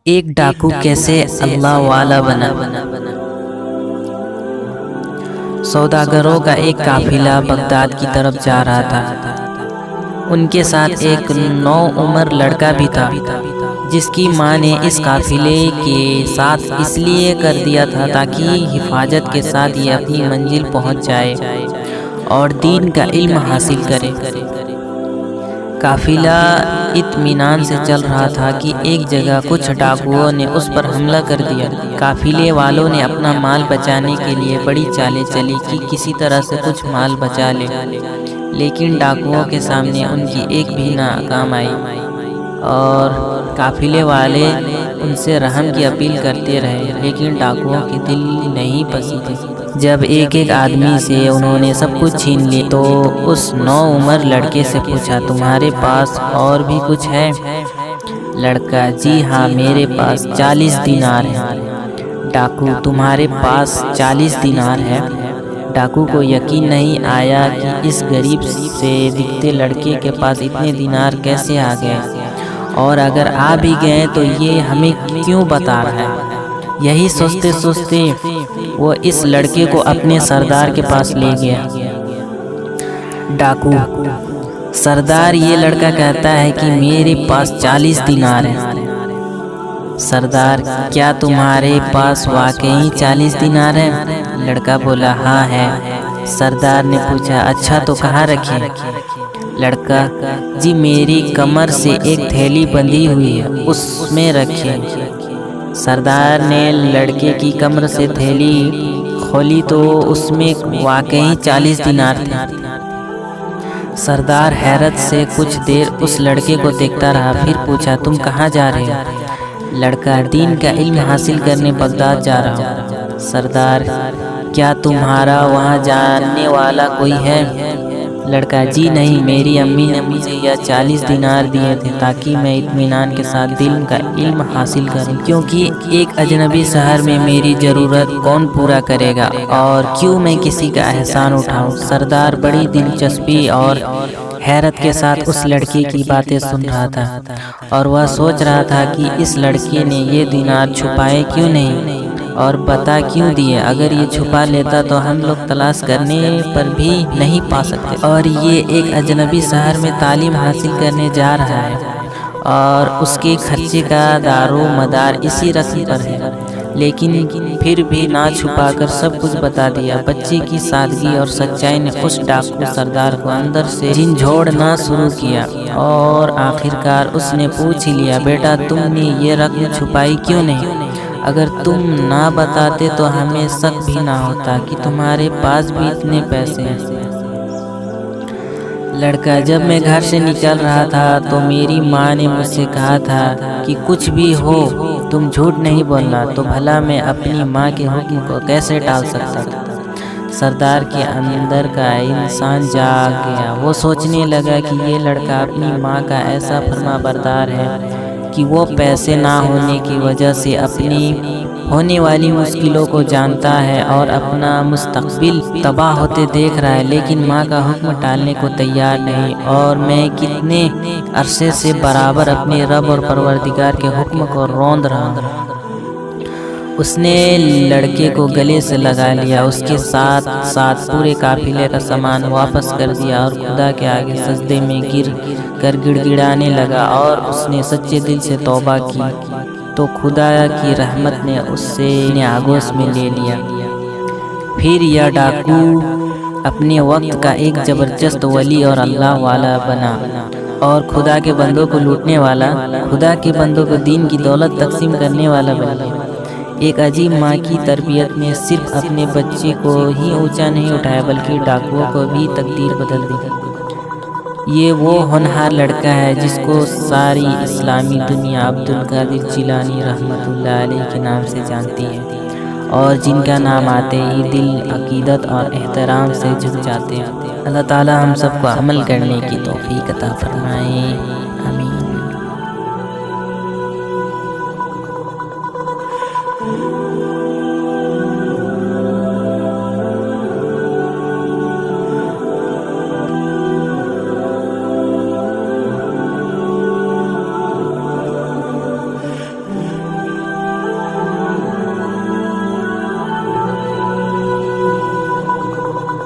ایک ڈاکو کیسے اللہ والا بنا۔ سوداگروں کا ایک قافلہ بغداد کی طرف جا رہا تھا۔ ان کے ساتھ ایک نوعمر لڑکا بھی تھا جس کی ماں نے اس قافلے کے ساتھ اس لیے کر دیا تھا تاکہ حفاظت کے ساتھ یہ اپنی منزل پہنچ جائے اور دین کا علم حاصل کرے۔ قافلہ اطمینان سے چل رہا تھا کہ ایک جگہ کچھ ڈاکوؤں نے اس پر حملہ کر دیا۔ قافلے والوں نے اپنا مال بچانے کے لیے بڑی چالیں چلی کہ کسی طرح سے کچھ مال بچا لے، لیکن ڈاکوؤں کے سامنے ان کی ایک بھی ناکام آئی اور قافلے والے ان سے رحم کی اپیل کرتے رہے، لیکن ڈاکوؤں کے دل نہیں پسندے۔ جب ایک آدمی سے انہوں نے سب کچھ چھین لی تو اس نوعمر لڑکے سے پوچھا، تمہارے پاس اور بھی کچھ ہے؟ لڑکا، جی ہاں، میرے پاس 40 دینار ہے۔ ڈاکو، تمہارے پاس 40 دینار ہے؟ ڈاکو کو یقین نہیں آیا کہ اس غریب سے دکھتے لڑکے کے پاس اتنے دینار کیسے آ گئے، اور اگر آ بھی گئے تو یہ ہمیں کیوں بتا رہا ہے۔ یہی سوچتے سوچتے وہ اس لڑکے کو اپنے سردار کے پاس لے گیا۔ ڈاکو، سردار، یہ لڑکا کہتا ہے کہ میرے پاس 40 دینار ہے۔ سردار، کیا تمہارے پاس واقعی 40 دینار ہے؟ لڑکا بولا، ہاں ہے۔ سردار نے پوچھا، اچھا تو کہاں رکھے؟ لڑکا، جی میری کمر سے ایک تھیلی بندھی ہوئی ہے، اس میں رکھے۔ سردار نے لڑکے کی کمر سے تھیلی کھولی تو اس میں واقعی 40 دینار تھے۔ سردار حیرت سے کچھ دیر اس لڑکے کو دیکھتا رہا، پھر پوچھا، تم کہاں جا رہے ہو؟ لڑکا، دین کا علم حاصل کرنے بغداد جا رہا ہوں۔ سردار، کیا تمہارا وہاں جانے والا کوئی ہے؟ لڑکا، جی نہیں، میری امی نے مجھے یہ 40 دینار دیے تھے تاکہ میں اطمینان کے ساتھ دین کا علم حاصل کروں، کیونکہ ایک اجنبی شہر میں میری ضرورت کون پورا کرے گا، اور کیوں میں کسی کا احسان اٹھاؤں۔ سردار بڑی دلچسپی اور حیرت کے ساتھ اس لڑکے کی باتیں سن رہا تھا، اور وہ سوچ رہا تھا کہ اس لڑکے نے یہ دینار چھپائے کیوں نہیں اور بتا کیوں دیے۔ اگر یہ چھپا لیتا تو ہم لوگ تلاش کرنے پر بھی نہیں پا سکتے، اور یہ ایک اجنبی شہر میں تعلیم حاصل کرنے جا رہا ہے اور اس کے خرچے کا دار و مدار اسی رقم پر ہے، لیکن پھر بھی نہ چھپا کر سب کچھ بتا دیا۔ بچے کی سادگی اور سچائی نے اس ڈاکو سردار کو اندر سے جھنجھوڑنا شروع کیا، اور آخرکار اس نے پوچھ ہی لیا، بیٹا تم نے یہ رقم چھپائی کیوں نہیں؟ اگر تم نہ بتاتے تو ہمیں شک بھی نہ ہوتا کہ تمہارے پاس بھی اتنے پیسے ہیں۔ لڑکا، جب میں گھر سے نکل رہا تھا تو میری ماں نے مجھ سے کہا تھا کہ کچھ بھی ہو تم جھوٹ نہیں بولنا، تو بھلا میں اپنی ماں کے حکم کو کیسے ٹال سکتا تھا۔ سردار کے اندر کا انسان جاگ گیا۔ وہ سوچنے لگا کہ یہ لڑکا اپنی ماں کا ایسا فرما بردار ہے کہ وہ پیسے نہ ہونے کی وجہ سے اپنی ہونے والی مشکلوں کو جانتا ہے اور اپنا مستقبل تباہ ہوتے دیکھ رہا ہے، لیکن ماں کا حکم ٹالنے کو تیار نہیں، اور میں کتنے عرصے سے برابر اپنے رب اور پروردگار کے حکم کو روند رہا ہوں۔ اس نے لڑکے کو گلے سے لگا لیا، اس کے ساتھ ساتھ پورے قافلے کا سامان واپس کر دیا، اور خدا کے آگے سجدے میں گر کر گڑ گڑانے لگا، اور اس نے سچے دل سے توبہ کی تو خدا کی رحمت نے اس سے آغوش میں لے لیا۔ پھر یہ ڈاکو اپنے وقت کا ایک زبردست ولی اور اللہ والا بنا، اور خدا کے بندوں کو لوٹنے والا، خدا کے بندوں کو دین کی دولت تقسیم کرنے والا بن گیا۔ ایک عجیب ماں کی تربیت نے صرف اپنے بچے کو ہی اونچا نہیں اٹھایا بلکہ ڈاکوؤں کو بھی تقدیر بدل دی۔ یہ وہ ہونہار لڑکا ہے جس کو ساری اسلامی دنیا عبدالقادر جیلانی رحمۃ اللہ علیہ کے نام سے جانتی ہے، اور جن کا نام آتے ہی دل عقیدت اور احترام سے جھک جاتے ہیں۔ اللہ تعالی ہم سب کو عمل کرنے کی توفیق عطا فرمائے، آمین۔